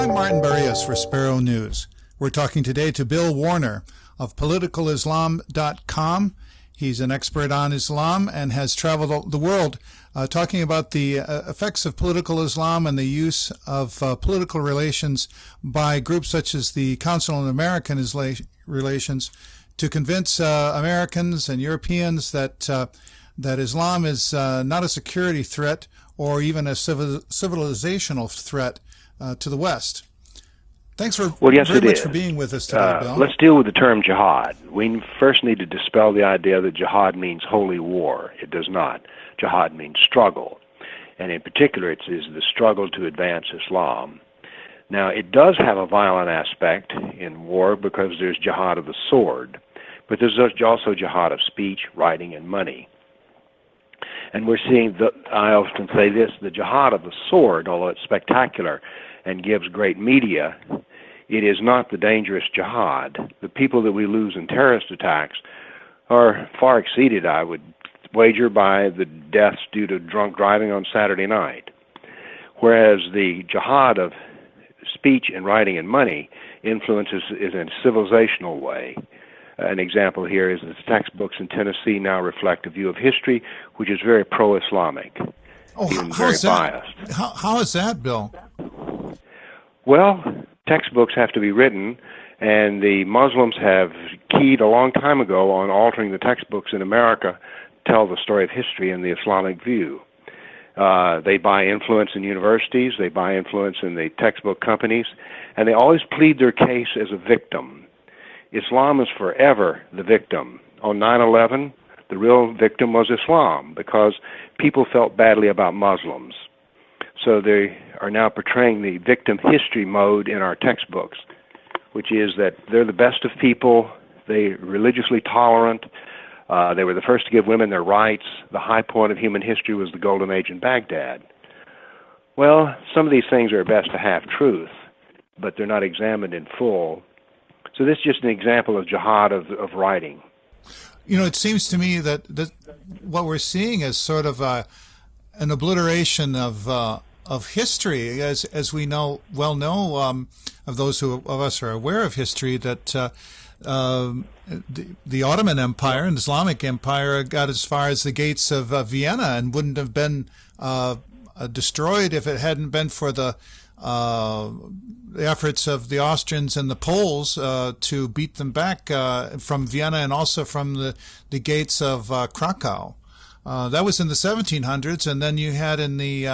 I'm Martin Barrios for Spero News. We're talking today to Bill Warner of politicalislam.com. He's an expert on Islam and has traveled the world talking about the effects of political Islam and the use of political relations by groups such as the Council on American Relations to convince Americans and Europeans that Islam is not a security threat or even a civilizational threat to the West. Thanks very much for being with us today, Bill. Let's deal with the term jihad. We first need to dispel the idea that jihad means holy war. It does not. Jihad means struggle. And in particular, it is the struggle to advance Islam. Now, it does have a violent aspect in war because there's jihad of the sword, but there's also jihad of speech, writing, and money. And we're seeing, I often say this, the jihad of the sword, although it's spectacular and gives great media, it is not the dangerous jihad. The people that we lose in terrorist attacks are far exceeded, I would wager, by the deaths due to drunk driving on Saturday night. Whereas the jihad of speech and writing and money influences in a civilizational way. An example here is that the textbooks in Tennessee now reflect a view of history which is very pro-Islamic, even very biased. How is that, Bill? Well, textbooks have to be written, and the Muslims have keyed a long time ago on altering the textbooks in America to tell the story of history in the Islamic view. They buy influence in universities, they buy influence in the textbook companies, and they always plead their case as a victim. Islam is forever the victim. On 9/11, the real victim was Islam because people felt badly about Muslims. So they are now portraying the victim history mode in our textbooks, which is that they're the best of people, they're religiously tolerant, they were the first to give women their rights, the high point of human history was the Golden Age in Baghdad. Well, some of these things are best a half-truth, but they're not examined in full. So this is just an example of jihad of writing. You know, it seems to me that what we're seeing is sort of an obliteration of history, as we know of those of us who are aware of history, that the Ottoman Empire and Islamic Empire got as far as the gates of Vienna and wouldn't have been destroyed if it hadn't been for the efforts of the Austrians and the Poles to beat them back from Vienna and also from the gates of Krakow. That was in the 1700s, and then you had in the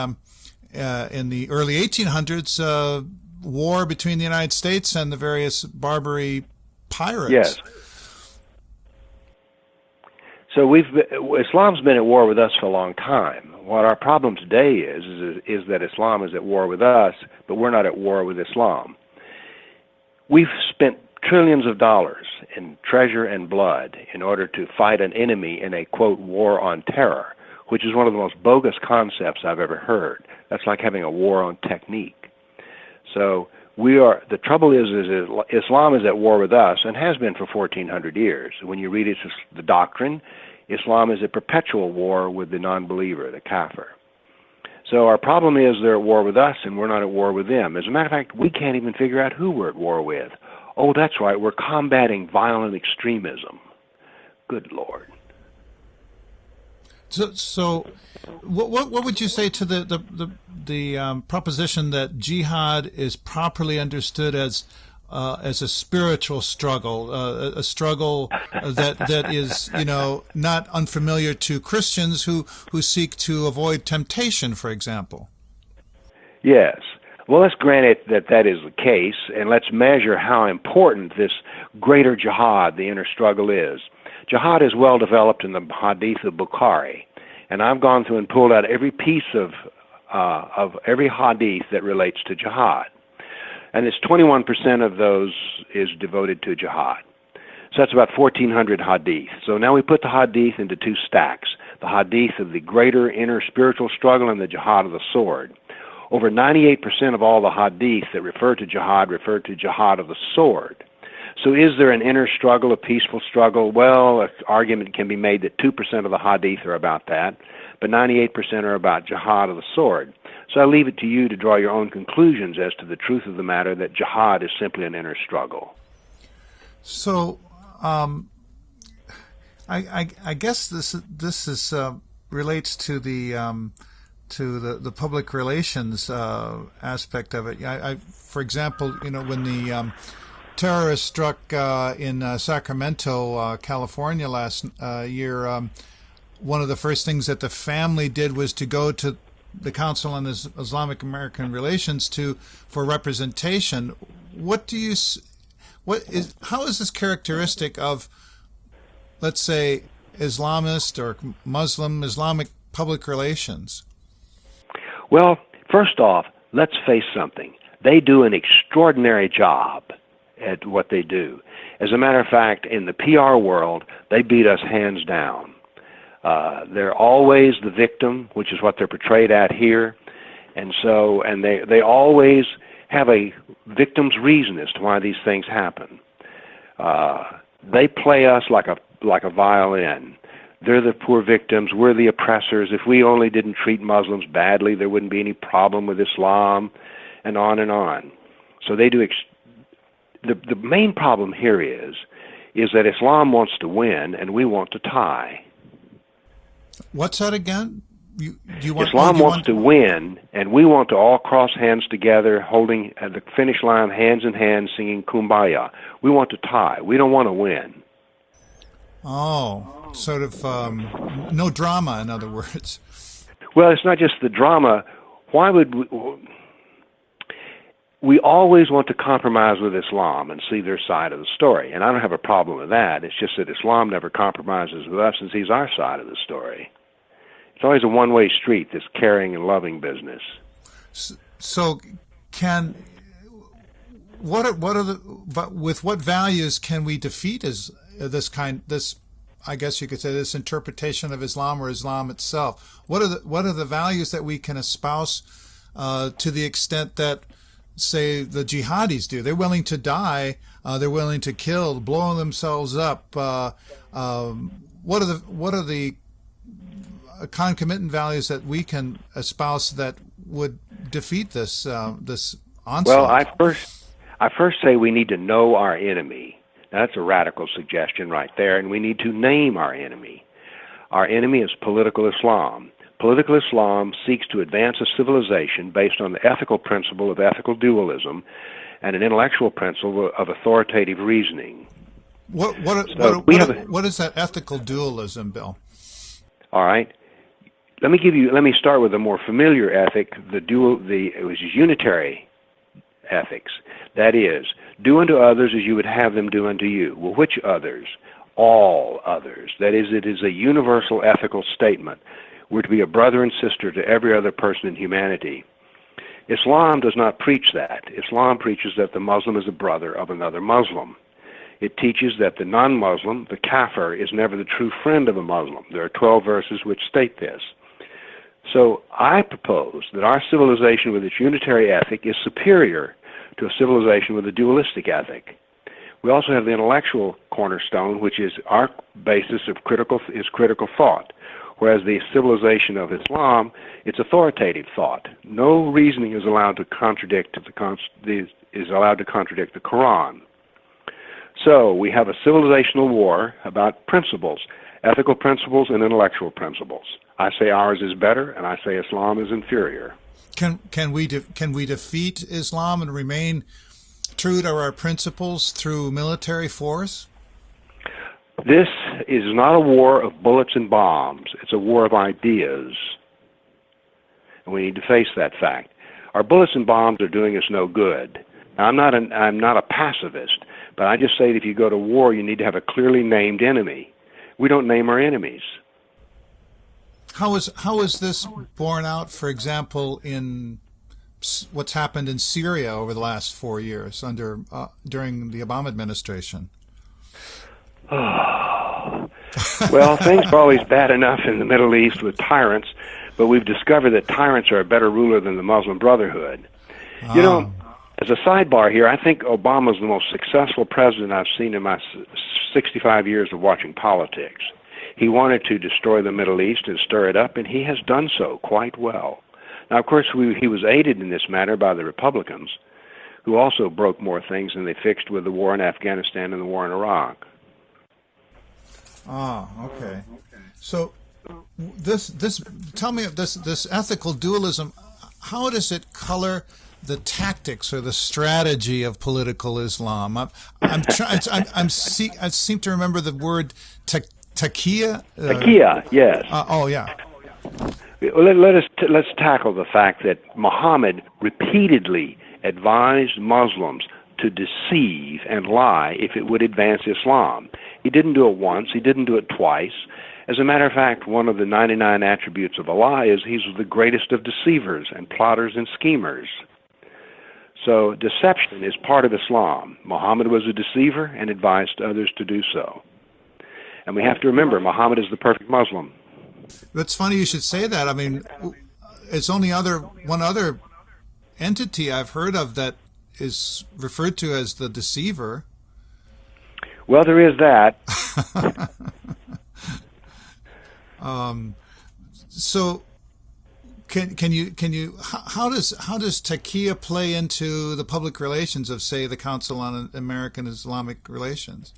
early 1800s war between the United States and the various Barbary pirates. Yes. So Islam's been at war with us for a long time. What our problem today is that Islam is at war with us, but we're not at war with Islam. We've spent trillions of dollars in treasure and blood in order to fight an enemy in a, quote, war on terror, which is one of the most bogus concepts I've ever heard. That's like having a war on technique. So the trouble is Islam is at war with us and has been for 1,400 years. When you read the doctrine, Islam is at perpetual war with the non-believer, the kafir. So our problem is they're at war with us and we're not at war with them. As a matter of fact, we can't even figure out who we're at war with. Oh, that's right, we're combating violent extremism. Good Lord. So what would you say to the proposition that jihad is properly understood as a spiritual struggle, a struggle that is, not unfamiliar to Christians who seek to avoid temptation, for example? Yes. Well, let's grant it that is the case, and let's measure how important this greater jihad, the inner struggle, is. Jihad is well developed in the Hadith of Bukhari, and I've gone through and pulled out every piece of every Hadith that relates to jihad. And it's 21% of those is devoted to jihad. So that's about 1,400 hadith. So now we put the hadith into two stacks, the hadith of the greater inner spiritual struggle and the jihad of the sword. Over 98% of all the hadith that refer to jihad of the sword. So is there an inner struggle, a peaceful struggle? Well, an argument can be made that 2% of the hadith are about that. but 98% are about jihad of the sword. So I leave it to you to draw your own conclusions as to the truth of the matter, that jihad is simply an inner struggle. So, I guess this is relates to the public relations aspect of it. For example, when the terrorists struck in Sacramento, California last year, one of the first things that the family did was to go to the Council on Islamic American Relations for representation. How is this characteristic of, let's say, Islamist or Muslim Islamic public relations? Well, first off, let's face something. They do an extraordinary job at what they do. As a matter of fact, in the PR world, they beat us hands down. They're always the victim, which is what they're portrayed at here, and they always have a victim's reason as to why these things happen. They play us like a violin. They're the poor victims. We're the oppressors. If we only didn't treat Muslims badly, there wouldn't be any problem with Islam, and on and on. So they do. The main problem here is that Islam wants to win and we want to tie. What's that again? Islam wants to win, and we want to all cross hands together, holding at the finish line, hands in hand, singing Kumbaya. We want to tie. We don't want to win. Oh, sort of no drama, in other words. Well, it's not just the drama. Why would we always want to compromise with Islam and see their side of the story? And I don't have a problem with that. It's just that Islam never compromises with us and sees our side of the story. It's always a one-way street, this caring and loving business. So, with what values can we defeat this? I guess you could say, this interpretation of Islam or Islam itself. What are the values that we can espouse to the extent that, say, the jihadis do? They're willing to die. They're willing to kill, blow themselves up. What are the concomitant values that we can espouse that would defeat this onslaught? Well, I first say we need to know our enemy. Now, that's a radical suggestion right there, and we need to name our enemy. Our enemy is political Islam. Political Islam seeks to advance a civilization based on the ethical principle of ethical dualism and an intellectual principle of authoritative reasoning. What is that ethical dualism, Bill? All right. Let me start with a more familiar ethic, it was unitary ethics. That is, do unto others as you would have them do unto you. Well, which others? All others. That is, it is a universal ethical statement. We're to be a brother and sister to every other person in humanity. Islam does not preach that. Islam preaches that the Muslim is a brother of another Muslim. It teaches that the non-Muslim, the kafir, is never the true friend of a Muslim. There are 12 verses which state this. So I propose that our civilization with its unitary ethic is superior to a civilization with a dualistic ethic. We also have the intellectual cornerstone, which is our basis of critical thought, whereas the civilization of Islam, it's authoritative thought. No reasoning is allowed to contradict the Quran. So we have a civilizational war about principles, ethical principles and intellectual principles. I say ours is better, and I say Islam is inferior. Can we defeat Islam and remain true to our principles through military force? This is not a war of bullets and bombs. It's a war of ideas. And we need to face that fact. Our bullets and bombs are doing us no good. Now, I'm not a pacifist, but I just say that if you go to war, you need to have a clearly named enemy. We don't name our enemies. How is this borne out, for example, in what's happened in Syria over the last 4 years during the Obama administration? Oh. Well, things are always bad enough in the Middle East with tyrants, but we've discovered that tyrants are a better ruler than the Muslim Brotherhood. You know, as a sidebar here, I think Obama's the most successful president I've seen in my 65 years of watching politics. He wanted to destroy the Middle East and stir it up, and he has done so quite well. Now, of course, he was aided in this matter by the Republicans, who also broke more things than they fixed with the war in Afghanistan and the war in Iraq. Ah, okay. So tell me, this ethical dualism, how does it color the tactics or the strategy of political Islam? I seem to remember the word taqiyya. Taqiyya, yes. Yeah. Well, let's tackle the fact that Muhammad repeatedly advised Muslims to deceive and lie if it would advance Islam. He didn't do it once. He didn't do it twice. As a matter of fact, one of the 99 attributes of Allah is he's the greatest of deceivers and plotters and schemers. So deception is part of Islam. Muhammad was a deceiver and advised others to do so. And we have to remember, Muhammad is the perfect Muslim. It's funny you should say that. I mean, it's only one other entity I've heard of that is referred to as the deceiver. Well, there is that. So, can you how does taqiyya play into the public relations of, say, the Council on American Islamic Relations?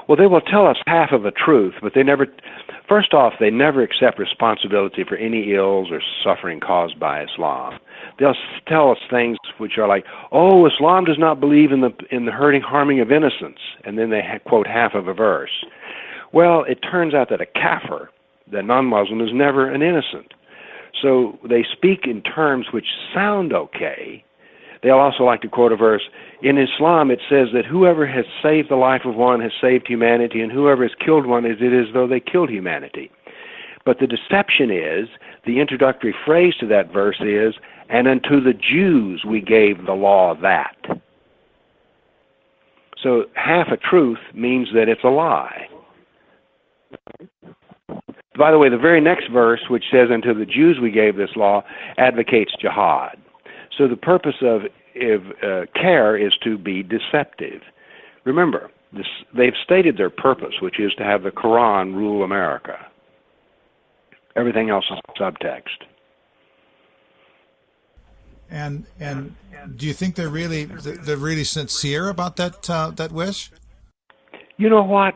Well, they will tell us half of the truth, but they never accept responsibility for any ills or suffering caused by Islam. They'll tell us things which are like, "Oh, Islam does not believe in the harming of innocents," and then they quote half of a verse. Well, it turns out that a kafir, the non-Muslim, is never an innocent. So they speak in terms which sound okay. They'll also like to quote a verse. In Islam, it says that whoever has saved the life of one has saved humanity, and whoever has killed one, it is as though they killed humanity. But the deception is, the introductory phrase to that verse is, and unto the Jews we gave the law that. So half a truth means that it's a lie. By the way, the very next verse, which says, unto the Jews we gave this law, advocates jihad. So the purpose of care is to be deceptive. Remember, they've stated their purpose, which is to have the Quran rule America. Everything else is subtext. And do you think they're really sincere about that wish? You know what?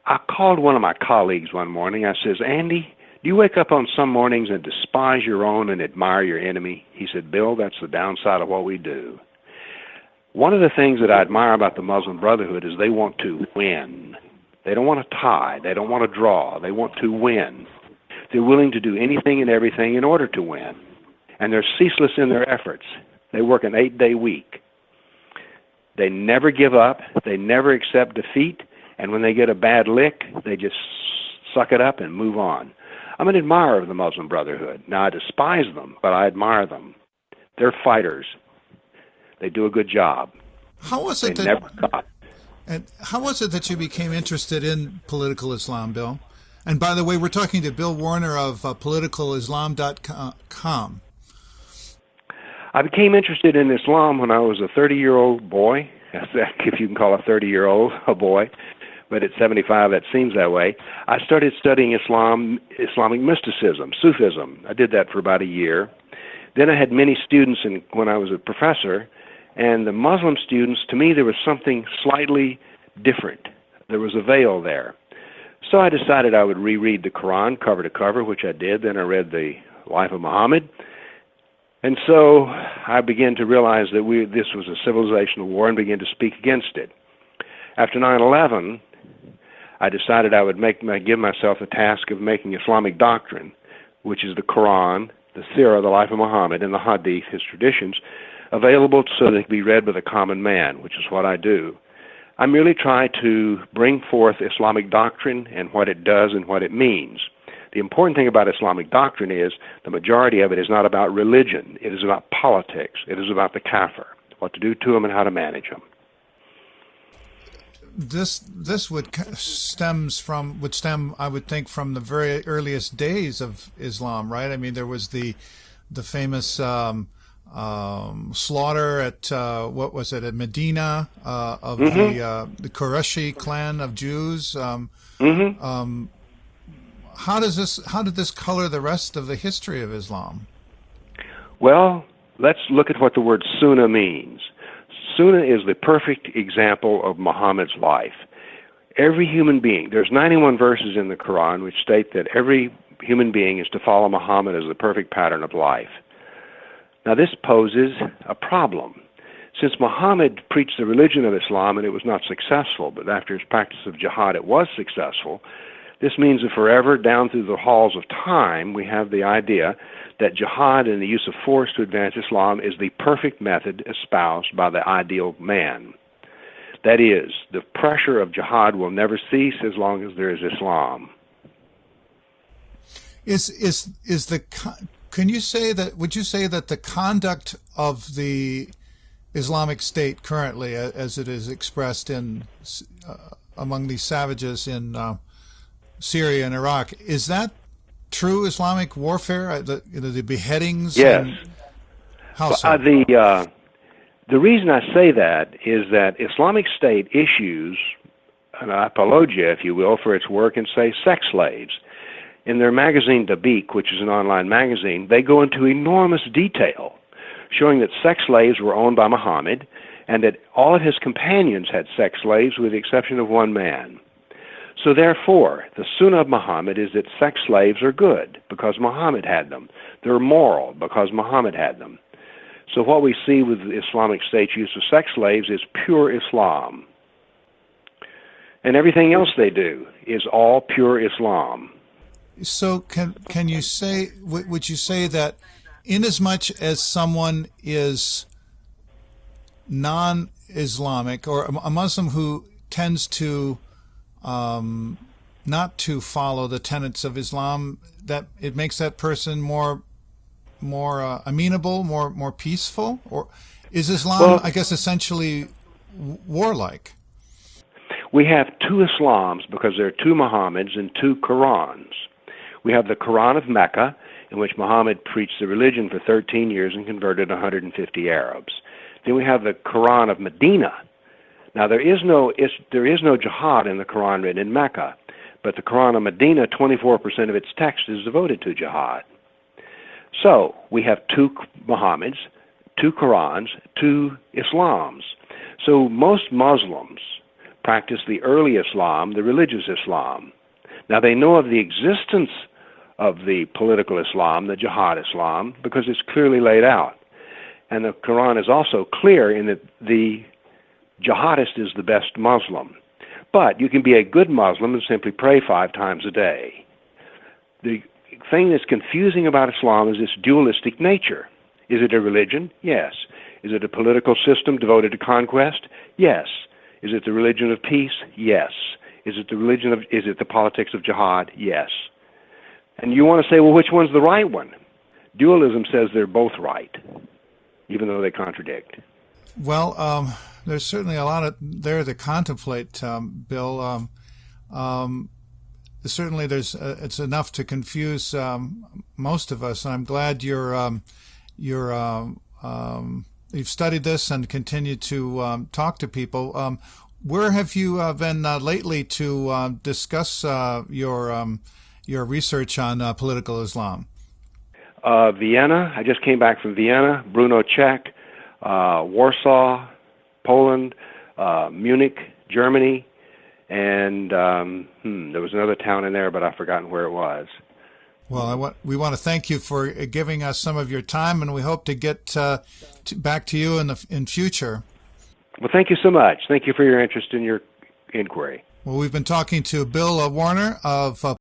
I called one of my colleagues one morning. I says, "Andy, do you wake up on some mornings and despise your own and admire your enemy?" He said, "Bill, that's the downside of what we do." One of the things that I admire about the Muslim Brotherhood is they want to win. They don't want to tie. They don't want to draw. They want to win. They're willing to do anything and everything in order to win. And they're ceaseless in their efforts. They work an 8-day week. They never give up. They never accept defeat. And when they get a bad lick, they just suck it up and move on. I'm an admirer of the Muslim Brotherhood. Now, I despise them, but I admire them. They're fighters. They do a good job. How was it never stop. And how was it that you became interested in political Islam, Bill? And by the way, we're talking to Bill Warner of politicalislam.com. I became interested in Islam when I was a 30-year-old boy, if you can call a 30-year-old a boy. But at 75, that seems that way. I started studying Islamic mysticism, Sufism. I did that for about a year. Then I had many students when I was a professor, and the Muslim students, to me, there was something slightly different. There was a veil there. So I decided I would reread the Quran cover to cover, which I did. Then I read the life of Muhammad. And so I began to realize that this was a civilizational war and began to speak against it. After 9/11, I decided I would give myself the task of making Islamic doctrine, which is the Quran, the Sirah, the life of Muhammad, and the Hadith, his traditions, available so they can be read by the common man, which is what I do. I merely try to bring forth Islamic doctrine and what it does and what it means. The important thing about Islamic doctrine is the majority of it is not about religion. It is about politics. It is about the kafir, what to do to them and how to manage them. This would stem, I would think, from the very earliest days of Islam, right? I mean, there was the famous slaughter at what was it, at Medina of the Qurayshi clan of Jews. How did this color the rest of the history of Islam? Well, let's look at what the word Sunnah means. Sunnah is the perfect example of Muhammad's life. Every human being, there's 91 verses in the Quran which state that every human being is to follow Muhammad as the perfect pattern of life. Now this poses a problem. Since Muhammad preached the religion of Islam and it was not successful, but after his practice of jihad it was successful, this means that forever, down through the halls of time, we have the idea that jihad and the use of force to advance Islam is the perfect method espoused by the ideal man. That is, the pressure of jihad will never cease as long as there is Islam. Can you say that? Would you say that the conduct of the Islamic State currently, as it is expressed in among these savages in Syria and Iraq, is that true Islamic warfare? The beheadings? Yes. How so? The reason I say that is that Islamic State issues an apologia, if you will, for its work in, say, sex slaves. In their magazine Dabiq, which is an online magazine, they go into enormous detail, showing that sex slaves were owned by Muhammad and that all of his companions had sex slaves with the exception of one man. So therefore, the Sunnah of Muhammad is that sex slaves are good because Muhammad had them. They're moral because Muhammad had them. So what we see with the Islamic State's use of sex slaves is pure Islam. And everything else they do is all pure Islam. So can you say, would you say that inasmuch as someone is non-Islamic or a Muslim who tends to not to follow the tenets of Islam, that it makes that person more amenable, more peaceful? Or is Islam, well, I guess, essentially warlike? We have two Islams because there are two Muhammads and two Qurans. We have the Quran of Mecca, in which Muhammad preached the religion for 13 years and converted 150 Arabs. Then we have the Quran of Medina. Now there is no jihad in the Quran written in Mecca, but the Quran of Medina, 24% of its text is devoted to jihad. So we have two Muhammads, two Qurans, two Islams. So most Muslims practice the early Islam, the religious Islam. Now they know of the existence of the political Islam, the Jihad Islam, because it's clearly laid out. And the Quran is also clear in that the jihadist is the best Muslim. But you can be a good Muslim and simply pray 5 times a day. The thing that's confusing about Islam is its dualistic nature. Is it a religion? Yes. Is it a political system devoted to conquest? Yes. Is it the religion of peace? Yes. Is it the politics of jihad? Yes. And you want to say, well, which one's the right one? Dualism says they're both right, even though they contradict. Well, there's certainly a lot there to contemplate, Bill. Certainly, it's enough to confuse most of us. And I'm glad you've studied this and continue to talk to people. Where have you been lately to discuss your research on political Islam? Vienna. I just came back from Vienna, Brno, Czech, Warsaw, Poland, Munich, Germany, and there was another town in there, but I've forgotten where it was. Well, we want to thank you for giving us some of your time, and we hope to get back to you in future. Well, thank you so much. Thank you for your interest in your inquiry. Well, we've been talking to Bill Warner of